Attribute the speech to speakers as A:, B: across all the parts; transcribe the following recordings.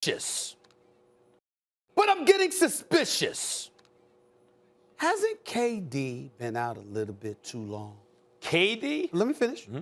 A: suspicious. But I'm getting suspicious. Hasn't KD been out a little bit too long?
B: KD?
A: Let me finish.
B: Mm-hmm.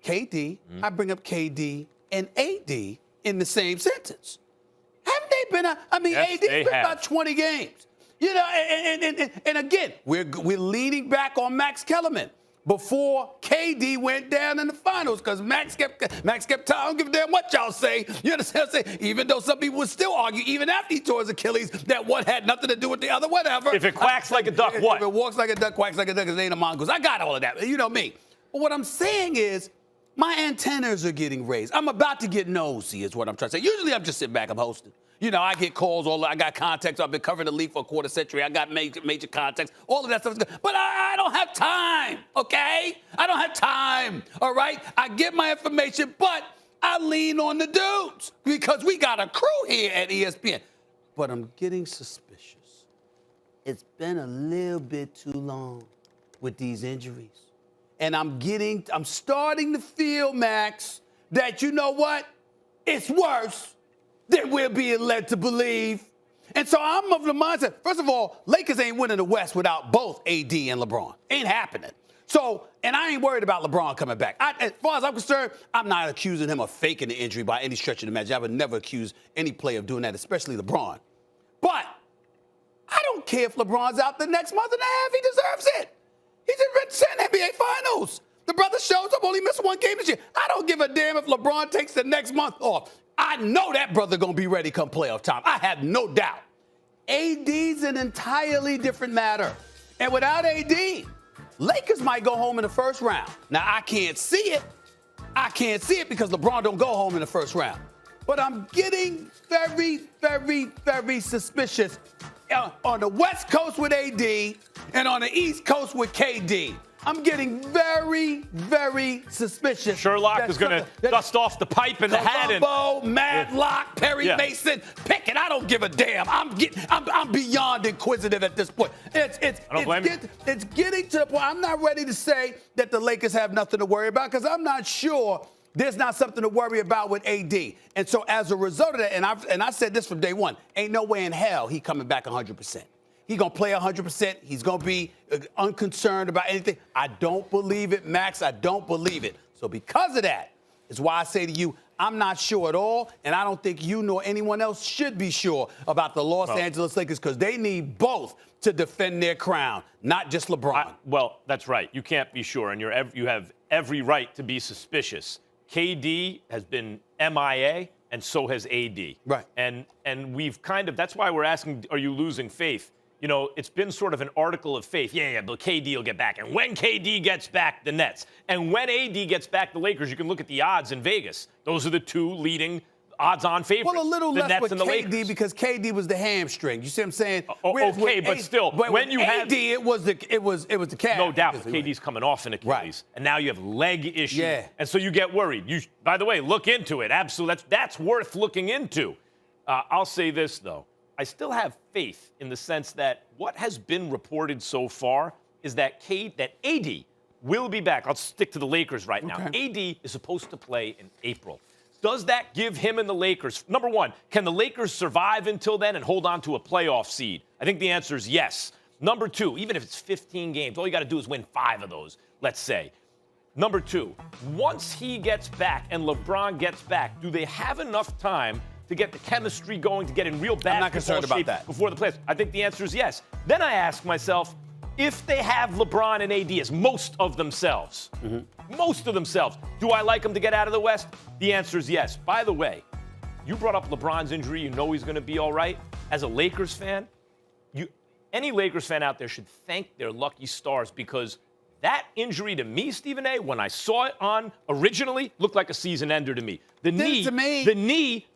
A: KD, I bring up KD and AD in the same sentence. Haven't they been out? I mean,
B: Yes,
A: AD's
B: they
A: been
B: have.
A: about 20 games. You know, and again, we're leaning back on Max Kellerman before KD went down in the finals because Max kept telling, I don't give a damn what y'all say. You understand what I'm saying? Even though some people would still argue, even after he tore his Achilles, that one had nothing to do with the other, whatever.
B: If it quacks like a duck, what?
A: If it walks like a duck, quacks like a duck, it ain't a mongoose. I got all of that. You know me. But what I'm saying is, my antennas are getting raised. I'm about to get nosy is what I'm trying to say. Usually I'm just sitting back, I'm hosting. You know, I get calls, I got contacts. I've been covering the league for a quarter century. I got major contacts. All of that stuff is good. But I don't have time, okay? I don't have time, all right? I get my information, but I lean on the dudes because we got a crew here at ESPN. But I'm getting suspicious. It's been a little bit too long with these injuries. And I'm starting to feel, Max, that you know what? It's worse than we're being led to believe. And so I'm of the mindset, first of all, Lakers ain't winning the West without both AD and LeBron. Ain't happening. So, and I ain't worried about LeBron coming back. As far as I'm concerned, I'm not accusing him of faking the injury by any stretch of the imagination. I would never accuse any player of doing that, especially LeBron. But I don't care if LeBron's out the next month and a half. He deserves it. He's in the NBA Finals. The brother shows up, only missed one game this year. I don't give a damn if LeBron takes the next month off. I know that brother going to be ready come playoff time. I have no doubt. AD's an entirely different matter. And without AD, Lakers might go home in the first round. Now, I can't see it. I can't see it because LeBron don't go home in the first round. But I'm getting very, very, very suspicious on the West Coast with AD and on the East Coast with KD. I'm getting very, very suspicious.
B: Sherlock is going to dust off the pipe and the hat. And
A: Madlock, Perry Mason, pick it. I don't give a damn. I'm beyond inquisitive at this point. It's getting to the point. I'm not ready to say that the Lakers have nothing to worry about because I'm not sure there's not something to worry about with AD. And so as a result of that, and I said this from day one, ain't no way in hell he coming back 100%. He's going to play 100%. He's going to be unconcerned about anything. I don't believe it, Max. I don't believe it. So because of that is why I say to you, I'm not sure at all, and I don't think you nor anyone else should be sure about the Los Angeles Lakers because they need both to defend their crown, not just LeBron.
B: Well, that's right. You can't be sure, and you have every right to be suspicious. KD has been MIA, and so has AD.
A: Right.
B: And we've that's why we're asking, are you losing faith? You know, it's been sort of an article of faith. Yeah, but KD will get back. And when KD gets back, the Nets. And when AD gets back, the Lakers. You can look at the odds in Vegas. Those are the two leading odds-on favorites.
A: Well, a little
B: the
A: less
B: Nets
A: with
B: and the
A: KD
B: Lakers.
A: because KD was the hamstring. You see what I'm saying?
B: Okay, but still, when you have
A: AD, it was the calf.
B: No doubt, KD's coming off an Achilles,
A: right.
B: And now you have leg issues,
A: yeah.
B: And so you get worried. By the way, look into it. Absolutely, that's worth looking into. I'll say this though. I still have faith in the sense that what has been reported so far is that AD will be back. I'll stick to the Lakers right now. AD is supposed to play in April. Does that give him and the Lakers, number one, can the Lakers survive until then and hold on to a playoff seed? I think the answer is yes. Number two, even if it's 15 games, all you got to do is win 5 of those, let's say. Number two, once he gets back and LeBron gets back, do they have enough time to get the chemistry going, to get in real basketball
A: I'm not concerned about
B: shape
A: that.
B: Before the playoffs? I think the answer is yes. Then I ask myself, if they have LeBron and AD as most of themselves, do I like them to get out of the West? The answer is yes. By the way, you brought up LeBron's injury. You know he's going to be all right. As a Lakers fan, any Lakers fan out there should thank their lucky stars because that injury to me, Stephen A., when I saw it on originally, looked like a season ender to me. The knee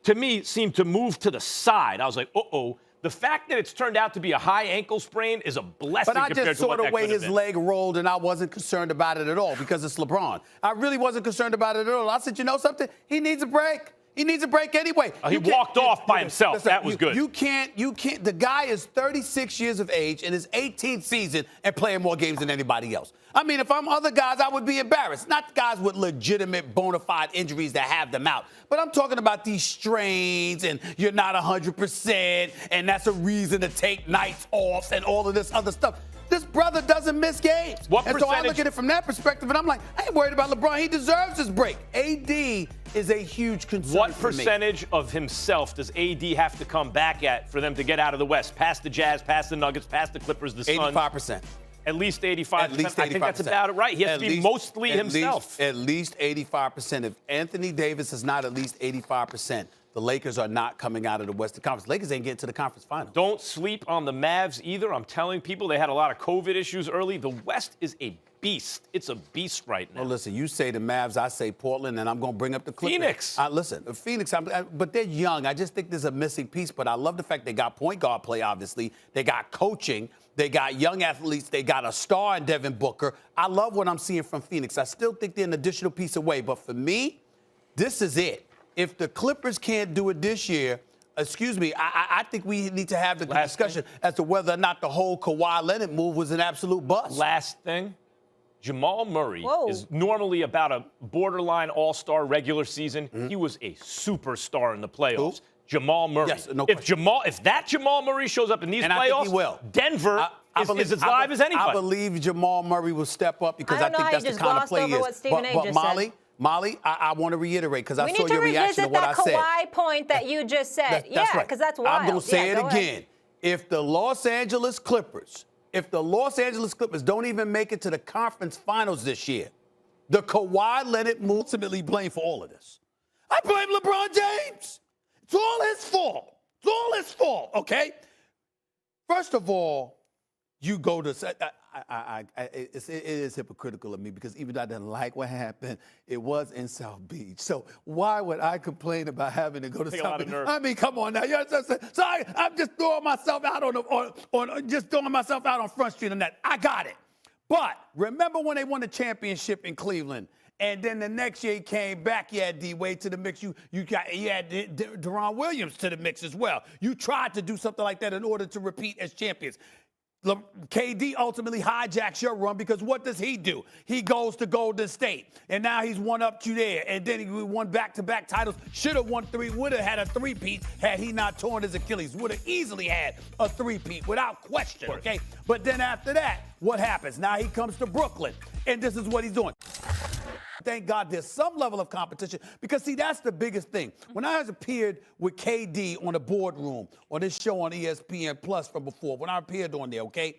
B: to me seemed to move to the side. I was like, uh-oh. The fact that it's turned out to be a high ankle sprain is a blessing.
A: But I
B: compared
A: just
B: to what
A: saw the
B: that
A: way
B: could have
A: his
B: been.
A: leg rolled, and I wasn't concerned about it at all because it's LeBron. I really wasn't concerned about it at all. I said, you know something? He needs a break. He needs a break anyway.
B: He walked off by himself.
A: Listen,
B: that was good.
A: You can't. The guy is 36 years of age in his 18th season and playing more games than anybody else. I mean, if I'm other guys, I would be embarrassed. Not guys with legitimate bona fide injuries that have them out. But I'm talking about these strains and you're not 100% and that's a reason to take nights off and all of this other stuff. This brother doesn't miss games.
B: So
A: I look at it from that perspective, and I'm like, I ain't worried about LeBron. He deserves his break. AD is a huge concern
B: What
A: for me.
B: percentage of himself does AD have to come back at for them to get out of the West? Past the Jazz, past the Nuggets, past the Clippers, the Suns?
A: 85%.
B: At least 85%.
A: At least 85%.
B: I think that's about it right. He has to be mostly himself.
A: At least 85%. If Anthony Davis is not at least 85%, the Lakers are not coming out of the Western Conference. Lakers ain't getting to the conference final.
B: Don't sleep on the Mavs either. I'm telling people they had a lot of COVID issues early. The West is a beast. It's a beast right now.
A: Well, listen, you say the Mavs, I say Portland, and I'm going to bring up the Clippers.
B: Phoenix.
A: Listen, Phoenix, but they're young. I just think there's a missing piece, but I love the fact they got point guard play, obviously. They got coaching. They got young athletes. They got a star in Devin Booker. I love what I'm seeing from Phoenix. I still think they're an additional piece away, but for me, this is it. If the Clippers can't do it this year, I think we need to have the discussion as to whether or not the whole Kawhi Leonard move was an absolute bust.
B: Last thing, Jamal Murray is normally about a borderline all-star regular season. Mm-hmm. He was a superstar in the playoffs. Who? Jamal Murray.
A: Yes, no
B: if that Jamal Murray shows up in these playoffs,
A: I think he will.
B: Denver is as live as anybody.
A: I believe Jamal Murray will step up because I think that's the kind of play he is. But Molly, I want to reiterate because I saw your reaction to what I said.
C: We need to revisit that Kawhi point that you just said.
A: That's right.
C: Because that's wild.
A: I'm going to say it again.
C: Ahead.
A: If the Los Angeles Clippers don't even make it to the conference finals this year, the Kawhi Leonard move ultimately blamed for all of this. I blame LeBron James. It's all his fault. It's all his fault, okay? First of all, you go to it is hypocritical of me because even though I didn't like what happened, it was in South Beach. So why would I complain about having to go to South Beach? I mean, come on now. You know what I'm saying? So I'm just throwing myself out on Front Street and that. I got it. But remember when they won the championship in Cleveland? And then the next year he came back, you had D-Wade to the mix. You had Deron Williams to the mix as well. You tried to do something like that in order to repeat as champions. KD ultimately hijacks your run because what does he do? He goes to Golden State, and now he's one up to there. And then he won back-to-back titles. Should have won three. Would have had a three-peat had he not torn his Achilles. Would have easily had a three-peat without question, okay? But then after that, what happens? Now he comes to Brooklyn, and this is what he's doing. Thank God there's some level of competition because, see, that's the biggest thing. When I appeared with KD on the boardroom on this show on ESPN Plus from before, when I appeared on there, okay,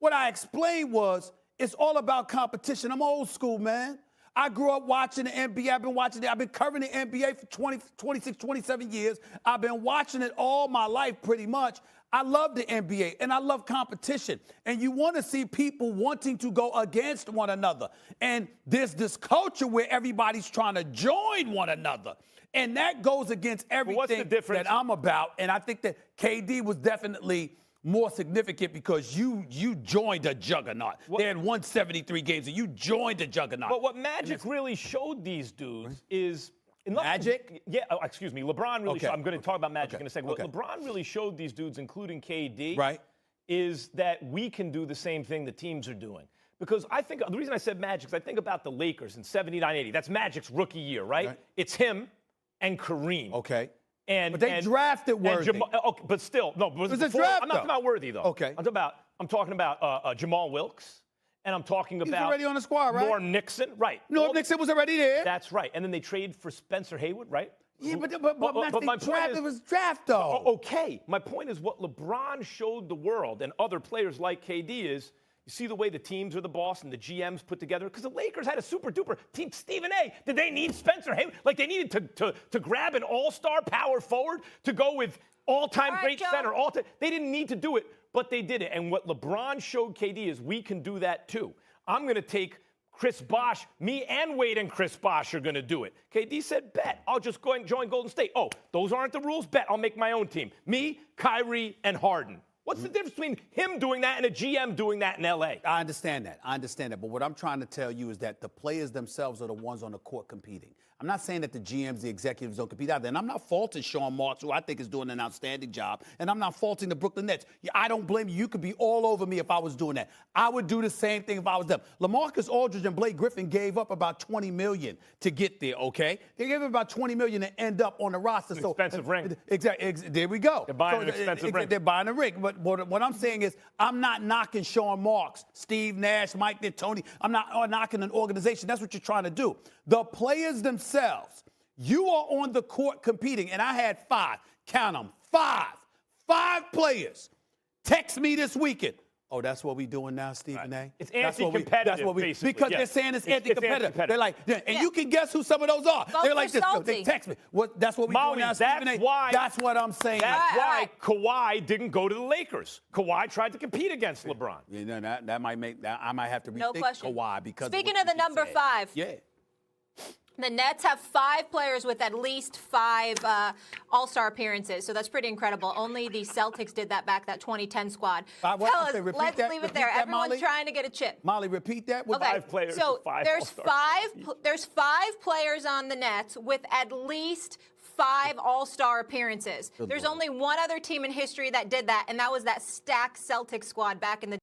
A: what I explained was it's all about competition. I'm old school, man. I grew up watching the NBA. I've been covering the NBA for 26, 27 years. I've been watching it all my life pretty much. I love the NBA, and I love competition. And you want to see people wanting to go against one another. And there's this culture where everybody's trying to join one another. And that goes against everything that I'm about. And I think that KD was definitely more significant because you joined a juggernaut. They had won 73 games, and you joined a juggernaut.
B: But what Magic really showed these dudes is...
A: Magic?
B: Yeah, excuse me. LeBron really showed. I'm going to talk about Magic in a second. What LeBron really showed these dudes, including KD, is that we can do the same thing the teams are doing. Because I think the reason I said Magic is I think about the Lakers in 79-80. That's Magic's rookie year, right? It's him and Kareem.
A: Okay.
B: But
A: they drafted Worthy.
B: But still, no. But
A: it was a draft,
B: I'm not talking about Worthy, though.
A: Okay.
B: I'm talking about Jamal Wilkes. And I'm talking about...
A: He's already on the squad, right?
B: Norm Nixon, right.
A: Norm Nixon was already there.
B: That's right. And then they traded for Spencer Haywood, right?
A: Yeah, but my point was draft, though.
B: Okay. My point is what LeBron showed the world and other players like KD is, you see the way the teams are the boss and the GMs put together? Because the Lakers had a super-duper team. Stephen A., did they need Spencer Haywood? Like, they needed to grab an all-star power forward to go with all-time great center. They didn't need to do it. But they did it. And what LeBron showed KD is we can do that too. I'm going to take Chris Bosh. Me and Wade and Chris Bosh are going to do it. KD said, bet. I'll just go and join Golden State. Oh, those aren't the rules? Bet. I'll make my own team. Me, Kyrie, and Harden. What's the difference between him doing that and a GM doing that in L.A.?
A: I understand that. But what I'm trying to tell you is that the players themselves are the ones on the court competing. I'm not saying that the GMs, the executives don't compete out there. And I'm not faulting Sean Marks, who I think is doing an outstanding job. And I'm not faulting the Brooklyn Nets. I don't blame you. You could be all over me if I was doing that. I would do the same thing if I was them. LaMarcus Aldridge and Blake Griffin gave up about $20 million to get there, okay? They gave up about $20 million to end up on the roster. So
B: expensive ring.
A: Exactly. There we go.
B: They're buying an expensive ring.
A: They're buying a ring. But what I'm saying is I'm not knocking Sean Marks, Steve Nash, Mike D'Antoni. I'm not knocking an organization. That's what you're trying to do. The players themselves, you are on the court competing, and I had 5. Count them. 5 players text me this weekend. Oh, that's what we doing now, Stephen A?
B: It's anti-competitive,
A: That's what we
B: basically.
A: because
B: Yes.
A: they're saying it's anti-competitive. They're like, and
C: Yeah.
A: you can guess who some of those are.
C: Both
A: They're
C: are
A: like this.
C: salty.
A: They text me. That's what we
B: Molly,
A: doing now,
B: that's
A: Stephen A.
B: why-
A: That's what I'm saying.
B: That's
C: All
B: why
C: right.
B: Kawhi didn't go to the Lakers. Kawhi tried to compete against LeBron.
A: You know, that might make that I might have to
C: No
A: rethink
C: question.
A: Kawhi because
C: Speaking
A: what
C: of the
A: you just
C: number
A: said.
C: 5.
A: Yeah.
C: The Nets have 5 players with at least 5 All-Star appearances, so that's pretty incredible. Only the Celtics did that back, that 2010 squad.
A: What?
C: Fellas,
A: Okay, repeat
C: let's
A: that.
C: leave it
A: Repeat
C: there.
A: that,
C: Everyone's
A: Molly.
C: trying to get a chip.
A: Molly, repeat that. With
C: Okay,
B: 5 players
C: so
B: with 5
C: there's
B: All-Stars.
C: there's 5 players on the Nets with at least 5 All-Star appearances. There's
A: Lord.
C: only one other team in history that did that, and that was that stacked Celtics squad back in the